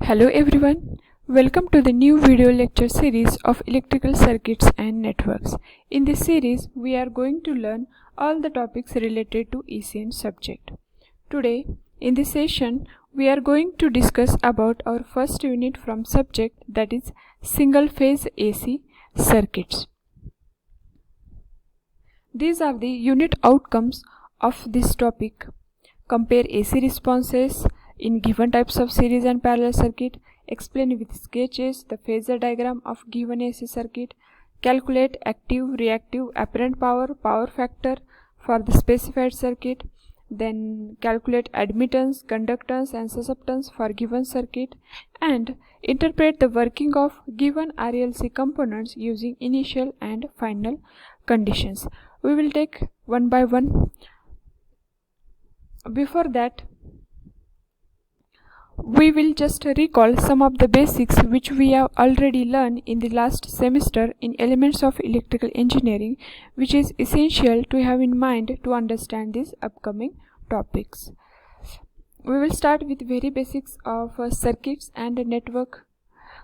Hello everyone, welcome to the new video lecture series of electrical circuits and networks. In this series, we are going to learn all the topics related to ECN subject. Today, in this session, we are going to discuss about our first unit from subject, that is single phase AC circuits. These are the unit outcomes of this topic. Compare AC responses in given types of series and parallel circuit, explain with sketches the phasor diagram of given AC circuit, calculate active, reactive, apparent power, power factor for the specified circuit, then calculate admittance, conductance and susceptance for given circuit, and interpret the working of given RLC components using initial and final conditions. We will take one by one. Before that, we will just recall some of the basics which we have already learned in the last semester in Elements of Electrical Engineering, which is essential to have in mind to understand these upcoming topics. We will start with very basics of circuits and network.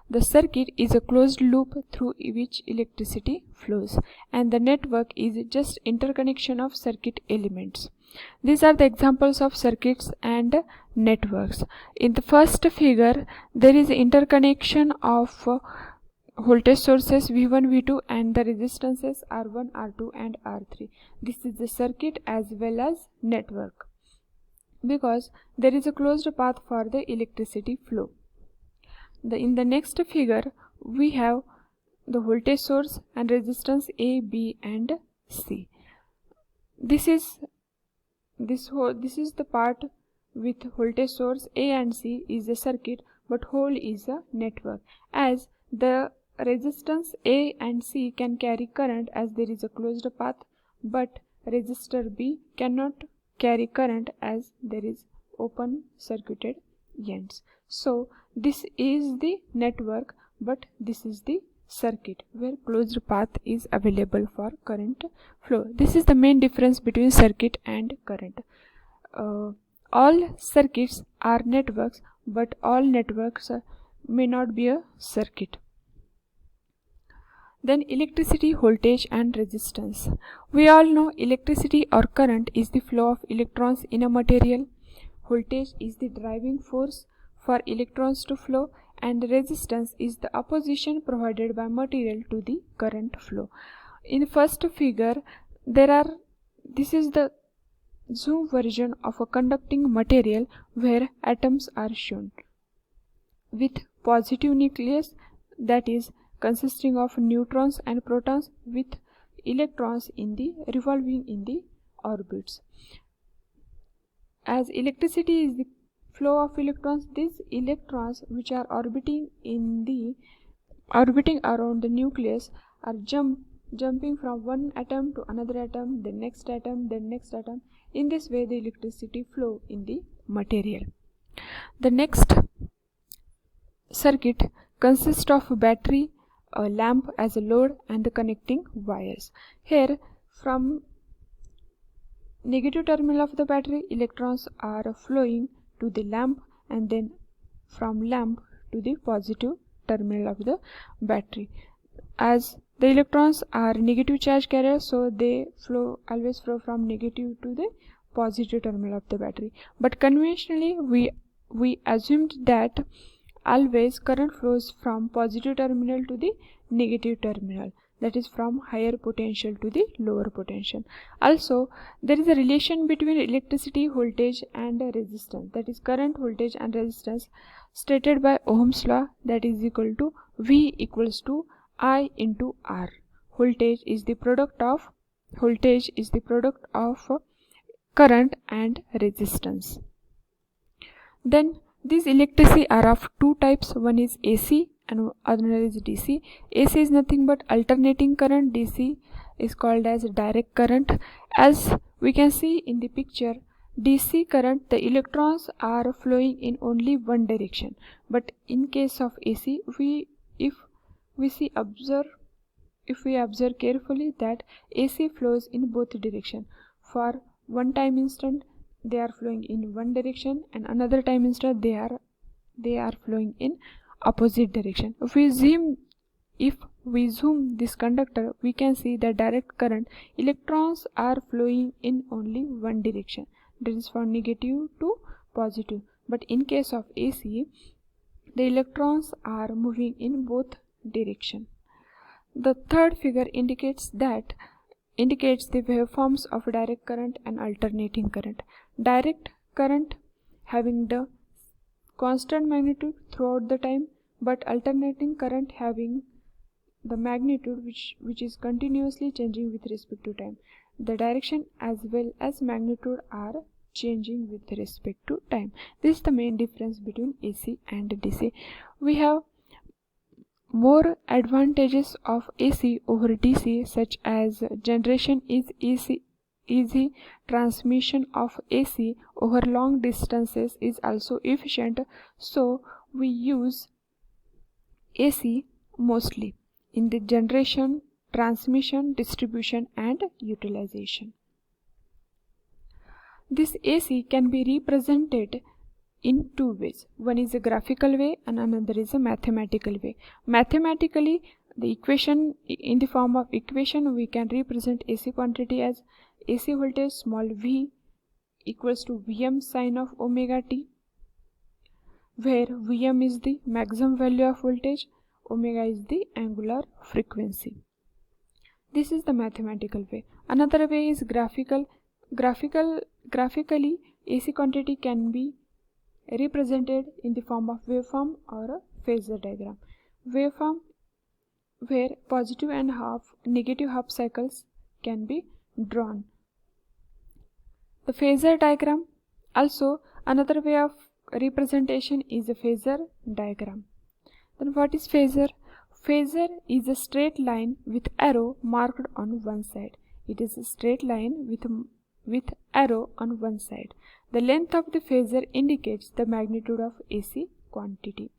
The circuit is a closed loop through which electricity flows, and the network is just interconnection of circuit elements. These are the examples of circuits and networks. In the first figure, there is interconnection of voltage sources V1, V2 and the resistances R1, R2 and R3. This is the circuit as well as network, because there is a closed path for the electricity flow. In the next figure, we have the voltage source and resistance A, B and C. This is the part with voltage source A and C is a circuit, but whole is a network, as the resistance A and C can carry current as there is a closed path, but resistor B cannot carry current as there is open circuited ends. So this is the network, but this is the circuit where closed path is available for current flow. This is the main difference between circuit and current. All circuits are networks, but all networks may not be a circuit. Then electricity, voltage and resistance. We all know electricity or current is the flow of electrons in a material. Voltage is the driving force for electrons to flow, and resistance is the opposition provided by material to the current flow. In the first figure, this is the zoom version of a conducting material where atoms are shown with positive nucleus, that is consisting of neutrons and protons, with electrons revolving in the orbits. As electricity is the flow of electrons, these electrons which are orbiting around the nucleus are jumping from one atom to another atom, then next atom, then next atom. In this way, the electricity flow in the material. The next circuit consists of a battery, a lamp as a load and the connecting wires. Here, from negative terminal of the battery, electrons are flowing to the lamp, and then from lamp to the positive terminal of the battery. As the electrons are negative charge carriers, so they always flow from negative to the positive terminal of the battery. But conventionally, we assumed that always current flows from positive terminal to the negative terminal, that is from higher potential to the lower potential. Also, there is a relation between electricity, voltage and resistance, that is current, voltage and resistance, stated by Ohm's law, that is equal to V equals to I into R. Voltage is the product of current and resistance. Then these electricity are of two types. One is AC and other is DC. AC is nothing but alternating current. DC is called as direct current. As we can see in the picture, DC current, the electrons are flowing in only one direction. But in case of AC, if we observe carefully that AC flows in both direction. For one time instant, they are flowing in one direction, and another time instant they are they are flowing in opposite direction. If we zoom this conductor, we can see the direct current. Electrons are flowing in only one direction, that is from negative to positive. But in case of AC, the electrons are moving in both direction. The third figure indicates the waveforms of direct current and alternating current. Direct current having the constant magnitude throughout the time, but alternating current having the magnitude which is continuously changing with respect to time. The direction as well as magnitude are changing with respect to time. This is the main difference between AC and DC. We have more advantages of AC over DC, such as generation is easy, transmission of AC over long distances is also efficient, so we use AC mostly in the generation, transmission, distribution and utilization. This AC can be represented in two ways. One is a graphical way and another is a mathematical way. Mathematically, the equation, in the form of equation, we can represent AC quantity as AC voltage small v equals to Vm sine of omega t, where Vm is the maximum value of voltage, omega is the angular frequency. This is the mathematical way. Another way is graphical. Graphically, AC quantity can be represented in the form of waveform or a phasor diagram. Waveform where positive and negative half cycles can be drawn. The phasor diagram, also another way of representation, is a phasor diagram. Then what is phasor? Phasor is a straight line with arrow marked on one side. It is a straight line with arrow on one side. The length of the phasor indicates the magnitude of AC quantity.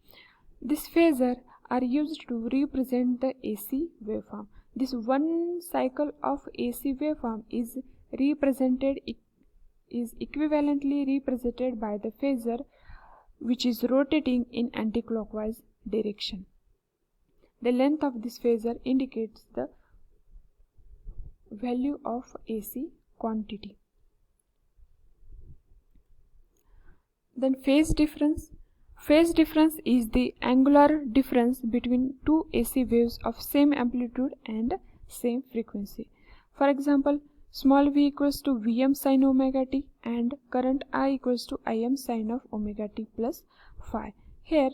This phasor are used to represent the AC waveform. This one cycle of AC waveform is equivalently represented by the phasor which is rotating in anticlockwise direction. The length of this phasor indicates the value of AC quantity. Then phase difference. Phase difference is the angular difference between two AC waves of same amplitude and same frequency. For example, small v equals to Vm sin omega t and current I equals to Im sin of omega t plus phi. Here,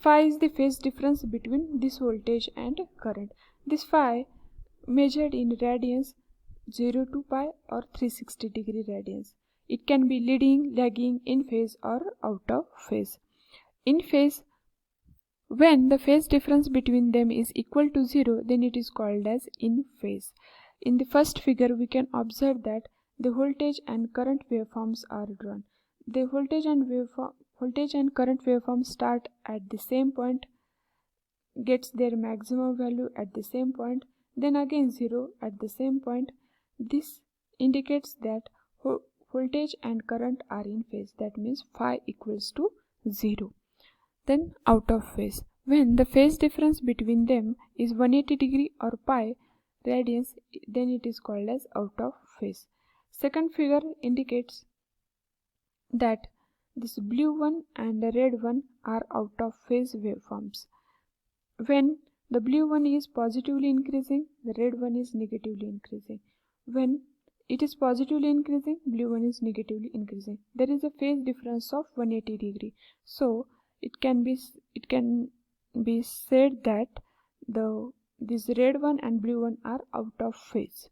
phi is the phase difference between this voltage and current. This phi measured in radians 0 to pi or 360 degree radians. It can be leading, lagging, in phase or out of phase. In phase, when the phase difference between them is equal to 0, then it is called as in phase. In the first figure, we can observe that the voltage and current waveforms are drawn. The voltage and current waveforms start at the same point, gets their maximum value at the same point, then again 0 at the same point. This indicates that voltage and current are in phase. That means phi equals to 0. Then out of phase. When the phase difference between them is 180 degree or pi radians, then it is called as out of phase. Second figure indicates that this blue one and the red one are out of phase waveforms. When the blue one is positively increasing, the red one is negatively increasing. When it is positively increasing, blue one is negatively increasing. There is a phase difference of 180 degree. So it can be said that this red one and blue one are out of phase.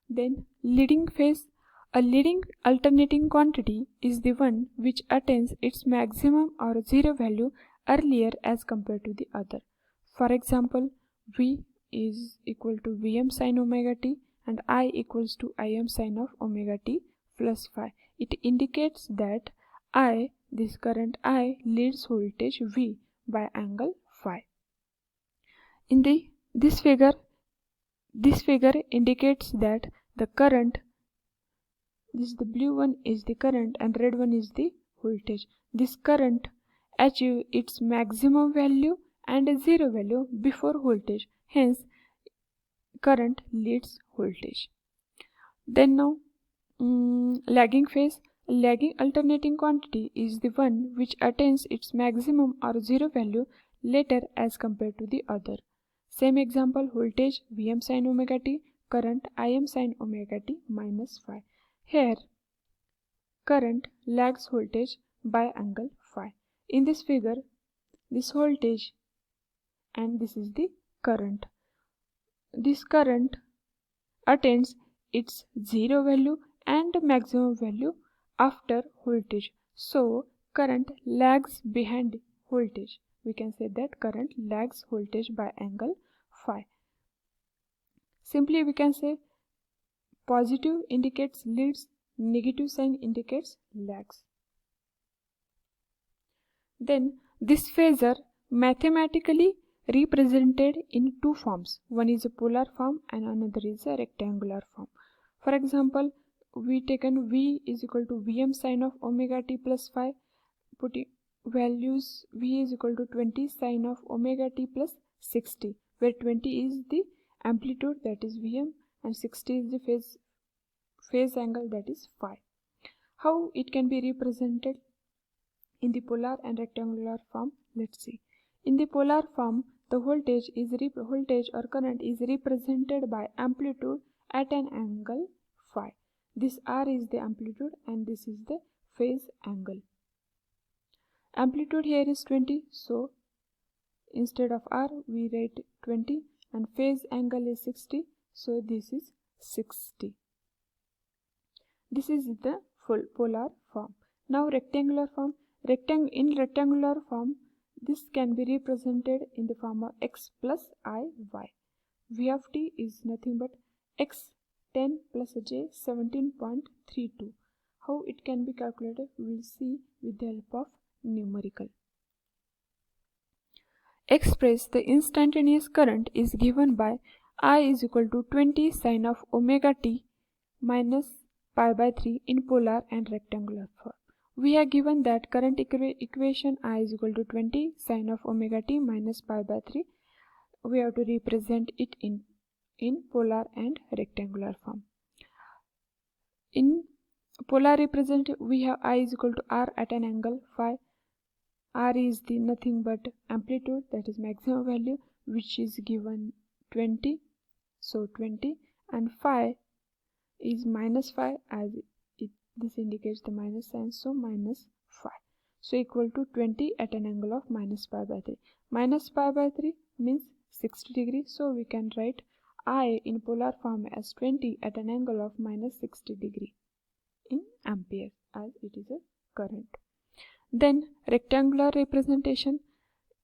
Then leading phase. A leading alternating quantity is the one which attains its maximum or zero value earlier as compared to the other. For example, V is equal to Vm sin omega t and I equals to Im sin of omega t plus phi. It indicates that this current I leads voltage V by angle phi. In this figure indicates that the current, the blue one is the current and red one is the voltage. This current achieve its maximum value and zero value before voltage. Hence, current leads voltage. Then now, lagging phase. Lagging alternating quantity is the one which attains its maximum or zero value later as compared to the other. Same example, voltage Vm sin omega t, current Im sin omega t minus phi. Here, current lags voltage by angle phi. In this figure, this voltage and this is the current. This current attains its zero value and maximum value after voltage. So, current lags behind voltage. We can say that current lags voltage by angle phi. Simply we can say positive indicates leads, negative sign indicates lags. Then this phasor mathematically represented in two forms. One is a polar form and another is a rectangular form. For example, we taken V is equal to Vm sin of omega t plus phi, putting values V is equal to 20 sin of omega t plus 60, where 20 is the amplitude, that is Vm, and 60 is the phase angle, that is phi. How it can be represented in the polar and rectangular form? Let's see. In the polar form, the voltage or current is represented by amplitude at an angle phi. This R is the amplitude and this is the phase angle. Amplitude here is 20, so instead of R we write 20, and phase angle is 60, so this is 60. This is the full polar form. Now rectangular form. In rectangular form, this can be represented in the form of x plus I y. V of t is nothing but x 10 plus j 17.32. How it can be calculated, we will see with the help of numerical. Express the instantaneous current is given by I is equal to 20 sin of omega t minus pi by 3 in polar and rectangular form. We are given that current equation I is equal to 20 sin of omega t minus pi by 3. We have to represent it in polar and rectangular form. In polar representative, we have I is equal to R at an angle phi. R is the nothing but amplitude, that is maximum value, which is given 20. So 20, and phi is minus phi, as this indicates the minus sign, so minus phi. So equal to 20 at an angle of minus pi by 3. Minus pi by 3 means 60 degrees, so we can write I in polar form as 20 at an angle of minus 60 degree in ampere, as it is a current. Then rectangular representation,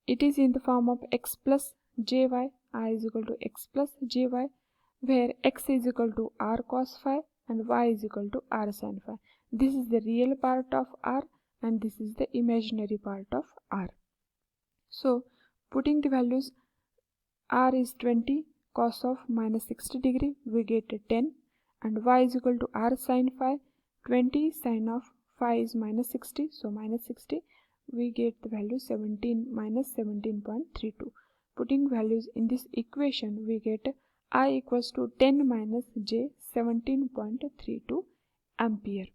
it is in the form of x plus jy. I is equal to x plus jy, where x is equal to r cos phi and y is equal to r sin phi. This is the real part of r and this is the imaginary part of r. So putting the values, r is 20 cos of minus 60 degree, we get 10, and y is equal to r sin phi. 20 sin of phi is minus 60, so minus 60, we get the value 17 minus 17.32. Putting values in this equation, we get I equals to 10 minus j 17.32 ampere.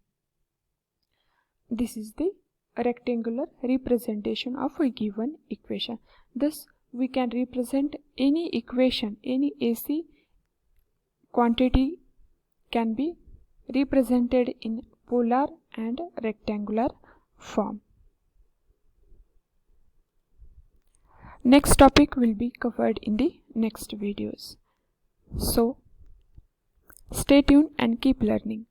This is the rectangular representation of a given equation. Thus, we can represent any equation, any AC quantity can be represented in polar and rectangular form. Next topic will be covered in the next videos. So, stay tuned and keep learning.